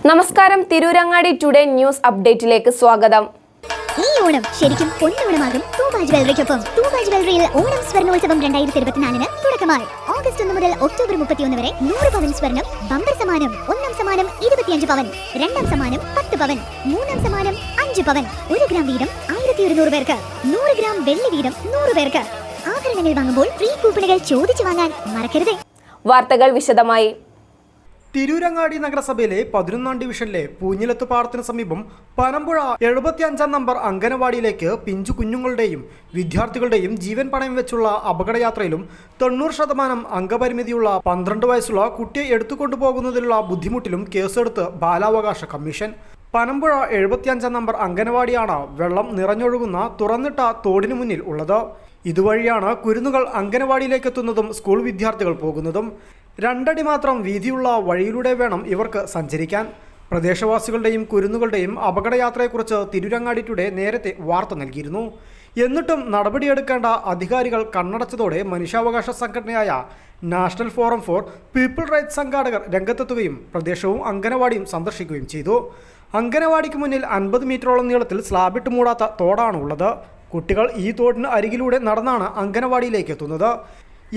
നമസ്കാരം, Tirurangadi today news അപ്ഡേറ്റിലേക്ക് സ്വാഗതം. ഈ ഓണം ശരിക്കും പൊന്നോണമാകും തൂബാജ് ജ്വല്ലറിക്കൊപ്പം. തൂബാജ് ജ്വല്ലറിയിൽ ഓണം സ്വർണ്ണോത്സവം 2024 തുടക്കമായി. ഓഗസ്റ്റ് 1 മുതൽ ഒക്ടോബർ 31 വരെ 100 പവൻ സ്വർണം ബമ്പർ സമ്മാനം. ഒന്നാം സമ്മാനം 25 പവൻ, രണ്ടാം സമ്മാനം 10 പവൻ, മൂന്നാം സമ്മാനം 5 പവൻ. 1 ഗ്രാം വീതം 1200 പേർക്ക്, 100 ഗ്രാം വെള്ളി വീതം 100 പേർക്ക്. ആഭരണങ്ങൾ വാങ്ങുമ്പോൾ ഫ്രീ കൂപ്പണുകൾ ചോദിച്ചു വാങ്ങാൻ മറക്കരുത്. വാർത്തകൾ വിശദമായി. തിരൂരങ്ങാടി നഗരസഭയിലെ 11ാം ഡിവിഷനിലെ പൂഞ്ഞിലത്ത് പാടത്തിന് സമീപം പനമ്പുഴ 75 നമ്പർ അംഗനവാടിയിലേക്ക് പിഞ്ചു കുഞ്ഞുങ്ങളുടെയും വിദ്യാർത്ഥികളുടെയും ജീവൻ പണയം വെച്ചുള്ള അപകടയാത്രയിലും 90% അംഗപരിമിതിയുള്ള 12 വയസ്സുള്ള കുട്ടിയെ എടുത്തുകൊണ്ടുപോകുന്നതിലുള്ള ബുദ്ധിമുട്ടിലും കേസെടുത്ത് ബാലാവകാശ കമ്മീഷൻ. പനമ്പുഴ 75 നമ്പർ അംഗനവാടിയാണ് വെള്ളം നിറഞ്ഞൊഴുകുന്ന തുറന്നിട്ട തോടിനു മുന്നിൽ ഉള്ളത്. ഇതുവഴിയാണ് കുരുന്നുകൾ അംഗനവാടിയിലേക്ക് എത്തുന്നതും സ്കൂൾ വിദ്യാർത്ഥികൾ പോകുന്നതും. 2 അടി മാത്രം വീതിയുള്ള വഴിയിലൂടെ വേണം ഇവർക്ക് സഞ്ചരിക്കാൻ. പ്രദേശവാസികളുടെയും കുരുന്നുകളുടെയും അപകടയാത്രയെക്കുറിച്ച് തിരൂരങ്ങാടി ടുഡേ നേരത്തെ വാർത്ത നൽകിയിരുന്നു. എന്നിട്ടും നടപടിയെടുക്കേണ്ട അധികാരികൾ കണ്ണടച്ചതോടെ മനുഷ്യാവകാശ സംഘടനയായ national forum for people rights സംഘാടകർ രംഗത്തെത്തുകയും പ്രദേശവും അംഗനവാടിയും സന്ദർശിക്കുകയും ചെയ്തു. അംഗനവാടിക്ക് മുന്നിൽ 50 മീറ്ററോളം നീളത്തിൽ സ്ലാബിട്ട് മൂടാത്ത തോടാണ് ഉള്ളത്. കുട്ടികൾ ഈ തോടിന് അരികിലൂടെ നടന്നാണ് അംഗനവാടിയിലേക്ക് എത്തുന്നത്.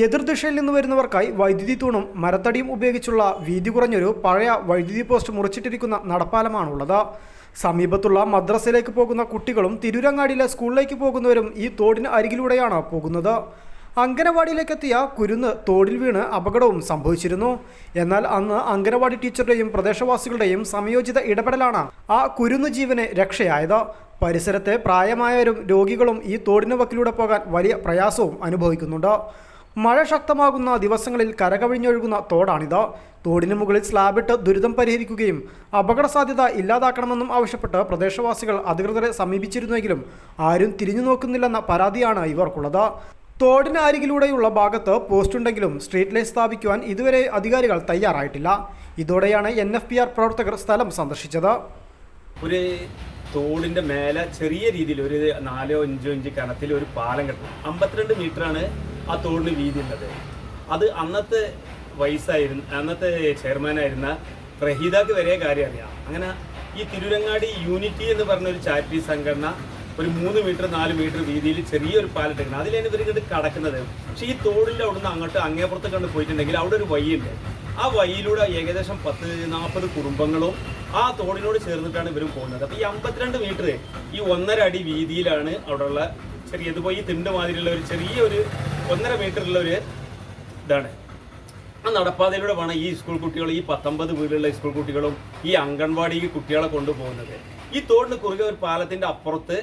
എതിർദിശയിൽ നിന്ന് വരുന്നവർക്കായി വൈദ്യുതി തൂണും മരത്തടിയും ഉപയോഗിച്ചുള്ള വീതി കുറഞ്ഞൊരു പഴയ വൈദ്യുതി പോസ്റ്റ് മുറിച്ചിട്ടിരിക്കുന്ന നടപ്പാലമാണുള്ളത്. സമീപത്തുള്ള മദ്രസയിലേക്ക് പോകുന്ന കുട്ടികളും തിരൂരങ്ങാടിയിലെ സ്കൂളിലേക്ക് പോകുന്നവരും ഈ തോടിന് അരികിലൂടെയാണ് പോകുന്നത്. അംഗനവാടിയിലേക്കെത്തിയ കുരുന്ന് തോടിൽ വീണ് അപകടവും സംഭവിച്ചിരുന്നു. എന്നാൽ അന്ന് അംഗനവാടി ടീച്ചറുടെയും പ്രദേശവാസികളുടെയും സംയോജിത ഇടപെടലാണ് ആ കുരുന്ന് ജീവന് രക്ഷയായത്. പരിസരത്തെ പ്രായമായവരും രോഗികളും ഈ തോടിന് വക്കിലൂടെ പോകാൻ വലിയ പ്രയാസവും അനുഭവിക്കുന്നുണ്ട്. മഴ ശക്തമാകുന്ന ദിവസങ്ങളിൽ കരകവിഞ്ഞൊഴുകുന്ന തോടാണിത്. തോടിന് മുകളിൽ സ്ലാബിട്ട് ദുരിതം പരിഹരിക്കുകയും അപകട സാധ്യത ഇല്ലാതാക്കണമെന്നും ആവശ്യപ്പെട്ട് പ്രദേശവാസികൾ അധികൃതരെ സമീപിച്ചിരുന്നെങ്കിലും ആരും തിരിഞ്ഞു നോക്കുന്നില്ലെന്ന പരാതിയാണ് ഇവർക്കുള്ളത്. തോടിന് അരികിലൂടെയുള്ള ഭാഗത്ത് പോസ്റ്റുണ്ടെങ്കിലും സ്ട്രീറ്റ് ലൈറ്റ് സ്ഥാപിക്കുവാൻ ഇതുവരെ അധികാരികൾ തയ്യാറായിട്ടില്ല. ഇതോടെയാണ് NFPR പ്രവർത്തകർ സ്ഥലം സന്ദർശിച്ചത്. ഒരു തോടിൻ്റെ മേലെ ചെറിയ രീതിയിൽ ഒരു 4-5 ഇഞ്ച് കനത്തിൽ ഒരു പാലം കെട്ടണം. 52 മീറ്ററാണ് ആ തോടിന് വീതി ഉള്ളത്. അത് അന്നത്തെ അന്നത്തെ ചെയർമാനായിരുന്ന റഹീദാക്ക് വരെ കാര്യം അറിയാം. അങ്ങനെ ഈ തിരൂരങ്ങാടി യൂണിറ്റി എന്ന് പറഞ്ഞൊരു ചാരിറ്റി സംഘടന ഒരു 3 മീറ്റർ 4 മീറ്റർ വീതിയിൽ ചെറിയൊരു പാലിട്ടിരിക്കണം. അതിലാണ് ഇവർ ഇങ്ങോട്ട് കടക്കുന്നത്. പക്ഷേ ഈ തോടിൻ്റെ അവിടുന്ന് അങ്ങോട്ട് അങ്ങേപ്പുറത്ത് കണ്ട് പോയിട്ടുണ്ടെങ്കിൽ അവിടെ ഒരു വഴിയുണ്ട്. ആ വഴിയിലൂടെ ഏകദേശം 10-40 കുടുംബങ്ങളും ആ തോടിനോട് ചേർന്നിട്ടാണ് ഇവരും പോകുന്നത്. അപ്പോൾ ഈ 52 മീറ്റർ ഈ 1.5 അടി വീതിയിലാണ് അവിടെയുള്ള ചെറിയ ഇതുപോലെ ഈ തിണ്ട് മാതിരിയുള്ള ഒരു ചെറിയൊരു 1.5 മീറ്ററുള്ള ഒരു ഇതാണ്. ആ നടപ്പാതയിലൂടെ വേണം ഈ സ്കൂൾ കുട്ടികൾ, ഈ 19 വീടുള്ള സ്കൂൾ കുട്ടികളും ഈ അംഗൻവാടിക്ക് കുട്ടികളെ കൊണ്ടുപോകുന്നത്. ഈ തോടിന് കുറുകെ ഒരു പാലത്തിൻ്റെ അപ്പുറത്ത്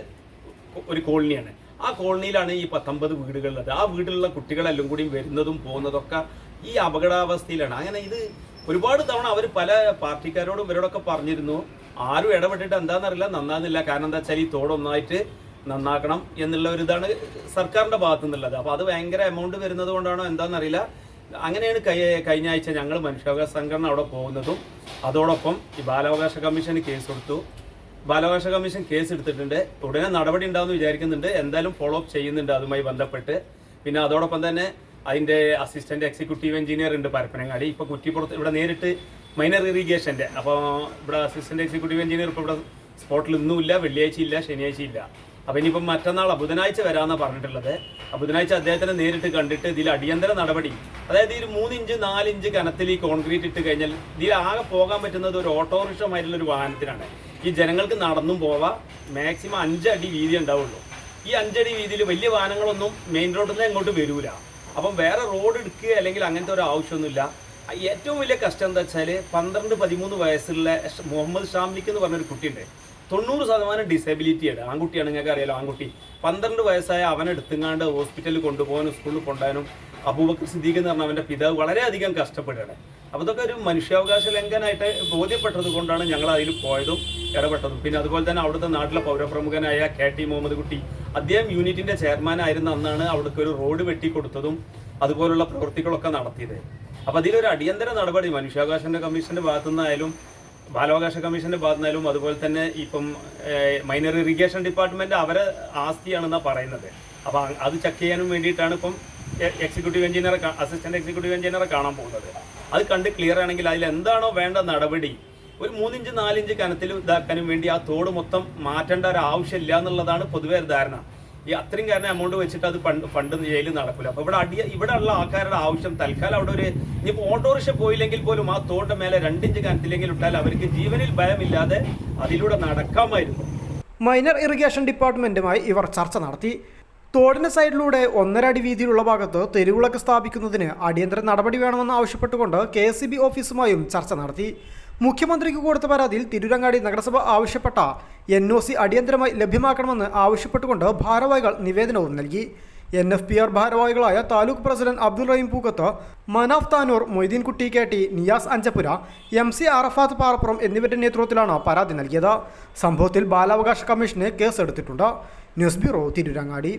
ഒരു കോളനിയാണ്. ആ കോളനിയിലാണ് ഈ 19 വീടുകളുള്ളത്. ആ വീട്ടിലുള്ള കുട്ടികളെല്ലാം കൂടി വരുന്നതും പോകുന്നതൊക്കെ ഈ അപകടാവസ്ഥയിലാണ്. അങ്ങനെ ഇത് ഒരുപാട് തവണ അവർ പല പാർട്ടിക്കാരോടും ഇവരോടൊക്കെ പറഞ്ഞിരുന്നു. ആരും ഇടപെട്ടിട്ട് എന്താണെന്നറിയില്ല, നന്നാകുന്നില്ല. കാരണം എന്താ വെച്ചാൽ ഈ തോടൊന്നായിട്ട് നന്നാക്കണം എന്നുള്ള ഒരു ഇതാണ് സർക്കാരിൻ്റെ ഭാഗത്തു നിന്നുള്ളത്. അപ്പോൾ അത് ഭയങ്കര എമൗണ്ട് വരുന്നത് കൊണ്ടാണോ എന്താണെന്നറിയില്ല. അങ്ങനെയാണ് കഴിഞ്ഞ ആഴ്ച ഞങ്ങൾ മനുഷ്യാവകാശ സംഘടന അവിടെ പോകുന്നതും. അതോടൊപ്പം ഈ ബാലാവകാശ കമ്മീഷന് കേസ് കൊടുത്തു. ബാലാവകാശ കമ്മീഷൻ കേസ് എടുത്തിട്ടുണ്ട്. ഉടനെ നടപടി ഉണ്ടാവുമെന്ന് വിചാരിക്കുന്നുണ്ട്. എന്തായാലും ഫോളോ അപ്പ് ചെയ്യുന്നുണ്ട് അതുമായി ബന്ധപ്പെട്ട്. പിന്നെ അതോടൊപ്പം തന്നെ അതിൻ്റെ അസിസ്റ്റൻറ്റ് എക്സിക്യൂട്ടീവ് എഞ്ചിനീയർ ഉണ്ട് പരപ്പനങ്ങാടി. ഇപ്പോൾ കുറ്റിപ്പുറത്ത് ഇവിടെ നേരിട്ട് മൈനർ ഇറിഗേഷൻ്റെ. അപ്പോൾ ഇവിടെ അസിസ്റ്റൻറ്റ് എക്സിക്യൂട്ടീവ് എഞ്ചിനീയർ ഇപ്പോൾ ഇവിടെ സ്പോട്ടിൽ ഇന്നുമില്ല, വെള്ളിയാഴ്ച ഇല്ല, ശനിയാഴ്ച ഇല്ല. അപ്പോൾ ഇനിയിപ്പം മറ്റന്നാൾ ബുധനാഴ്ച വരാമെന്നാണ് പറഞ്ഞിട്ടുള്ളത്. ബുധനാഴ്ച അദ്ദേഹത്തിനെ നേരിട്ട് കണ്ടിട്ട് ഇതിൽ അടിയന്തര നടപടി, അതായത് ഈ 3 ഇഞ്ച് 4 ഇഞ്ച് കനത്തിൽ ഈ കോൺക്രീറ്റ് ഇട്ട് കഴിഞ്ഞാൽ ഇതിൽ ആകെ പോകാൻ പറ്റുന്നത് ഒരു ഓട്ടോറിക്ഷ മാതിരിയുള്ളൊരു വാഹനത്തിനാണ്. ഈ ജനങ്ങൾക്ക് നടന്നും പോവാം. മാക്സിമം 5 അടി വീതി ഉണ്ടാവുള്ളൂ. ഈ 5 അടി വീതിയിൽ വലിയ വാഹനങ്ങളൊന്നും മെയിൻ റോഡിൽ നിന്ന് അങ്ങോട്ട് വരൂല. അപ്പം വേറെ റോഡ് എടുക്കുക അല്ലെങ്കിൽ അങ്ങനത്തെ ഒരു ആവശ്യമൊന്നുമില്ല. ഏറ്റവും വലിയ കഷ്ടം എന്താ വെച്ചാൽ 12-13 വയസ്സുള്ള മുഹമ്മദ് ഷാംലിക്ക് എന്ന് പറഞ്ഞൊരു കുട്ടിയുണ്ട്. 90% ഡിസബിലിറ്റിയാണ്. ആൺകുട്ടിയാണ്, നിങ്ങൾക്ക് അറിയാലോ. ആൺകുട്ടി 12 വയസ്സായ അവനെടുത്തുങ്ങാണ്ട് ഹോസ്പിറ്റലിൽ കൊണ്ടുപോകാനും സ്കൂളിൽ കൊണ്ടുപോകാനും അബൂബക്കർ സിദ്ദീഖ് എന്ന് പറഞ്ഞ അവൻ്റെ പിതാവ് വളരെയധികം കഷ്ടപ്പെടുകയാണ്. അപ്പോൾ ഇതൊക്കെ ഒരു മനുഷ്യാവകാശ ലംഘനമായിട്ട് ബോധ്യപ്പെട്ടത് കൊണ്ടാണ് ഞങ്ങൾ അതിൽ പോയതും ഇടപെട്ടതും. പിന്നെ അതുപോലെ തന്നെ അവിടുത്തെ നാട്ടിലെ പൗരപ്രമുഖനായ KT മുഹമ്മദ് കുട്ടി, അദ്ദേഹം യൂണിറ്റിൻ്റെ ചെയർമാനായിരുന്ന അന്നാണ് അവിടേക്ക് ഒരു റോഡ് വെട്ടിക്കൊടുത്തതും അതുപോലുള്ള പ്രവൃത്തികളൊക്കെ നടത്തിയത്. അപ്പോൾ അതിലൊരു അടിയന്തര നടപടി മനുഷ്യാവകാശ കമ്മീഷൻ്റെ ഭാഗത്തുനിന്നായാലും ബാലാവകാശ കമ്മീഷൻ്റെ ഭാഗത്തുനിന്നായാലും അതുപോലെ തന്നെ ഇപ്പം മൈനർ ഇറിഗേഷൻ ഡിപ്പാർട്ട്മെൻറ്റ് അവരെ ആസ്തിയാണെന്നാണ് പറയുന്നത്. അപ്പോൾ അത് ചെക്ക് ചെയ്യാനും വേണ്ടിയിട്ടാണ് ഇപ്പം എക്സിക്യൂട്ടീവ് എഞ്ചിനീയറെ അസിസ്റ്റൻറ്റ് എക്സിക്യൂട്ടീവ് എഞ്ചിനീയറെ കാണാൻ പോകുന്നത്. അത് കണ്ട് ക്ലിയർ ആണെങ്കിൽ അതിൽ എന്താണോ വേണ്ട നടപടി ഒരു 3 ഇഞ്ച് 4 ഇഞ്ച് കനത്തിൽ ഇതാക്കാനും വേണ്ടി ആ തോട് മൊത്തം മാറ്റേണ്ട ഒരു ആവശ്യമില്ല എന്നുള്ളതാണ് പൊതുവെ ഒരു ധാരണ. ഈ അത്രയും കാരണം എമൗണ്ട് വെച്ചിട്ട് അത് ഫണ്ട് ജയിലിൽ നടക്കില്ല. അപ്പോൾ ഇവിടെ ഉള്ള ആൾക്കാരുടെ ആവശ്യം തൽക്കാലം അവിടെ ഒരു ഇനിയിപ്പോൾ ഓട്ടോറിക്ഷ പോയില്ലെങ്കിൽ പോലും ആ തോടിന്റെ മേലെ 2 ഇഞ്ച് കനത്തിലെങ്കിലും ഇട്ടാൽ അവർക്ക് ജീവനിൽ ഭയമില്ലാതെ അതിലൂടെ നടക്കാമായിരുന്നു. മൈനർ ഇറിഗേഷൻ ഡിപ്പാർട്ട്മെന്റുമായി ഇവർ ചർച്ച നടത്തി. തോടിന് സൈഡിലൂടെ 1.5 അടി വീതിയിലുള്ള ഭാഗത്ത് തെരുവിളക്ക് സ്ഥാപിക്കുന്നതിന് അടിയന്തര നടപടി വേണമെന്ന് ആവശ്യപ്പെട്ടുകൊണ്ട് KSEB ഓഫീസുമായും ചർച്ച നടത്തി. മുഖ്യമന്ത്രിക്ക് കൊടുത്ത പരാതിയിൽ തിരൂരങ്ങാടി നഗരസഭ ആവശ്യപ്പെട്ട NOC അടിയന്തരമായി ലഭ്യമാക്കണമെന്ന് ആവശ്യപ്പെട്ടുകൊണ്ട് ഭാരവാഹികൾ നിവേദനവും നൽകി. NFPR ഭാരവാഹികളായ താലൂക്ക് പ്രസിഡന്റ് അബ്ദുൾ റഹീം പൂക്കത്ത്, മനാഫ് താനൂർ, മൊയ്തീൻ കുട്ടി KT, നിയാസ് അഞ്ചപ്പുര, MC അറഫാത്ത് പാറപ്പുറം എന്നിവരുടെ നേതൃത്വത്തിലാണ് പരാതി നൽകിയത്. സംഭവത്തിൽ ബാലാവകാശ കമ്മീഷന് കേസെടുത്തിട്ടുണ്ട്. News bureau, Tirurangadi.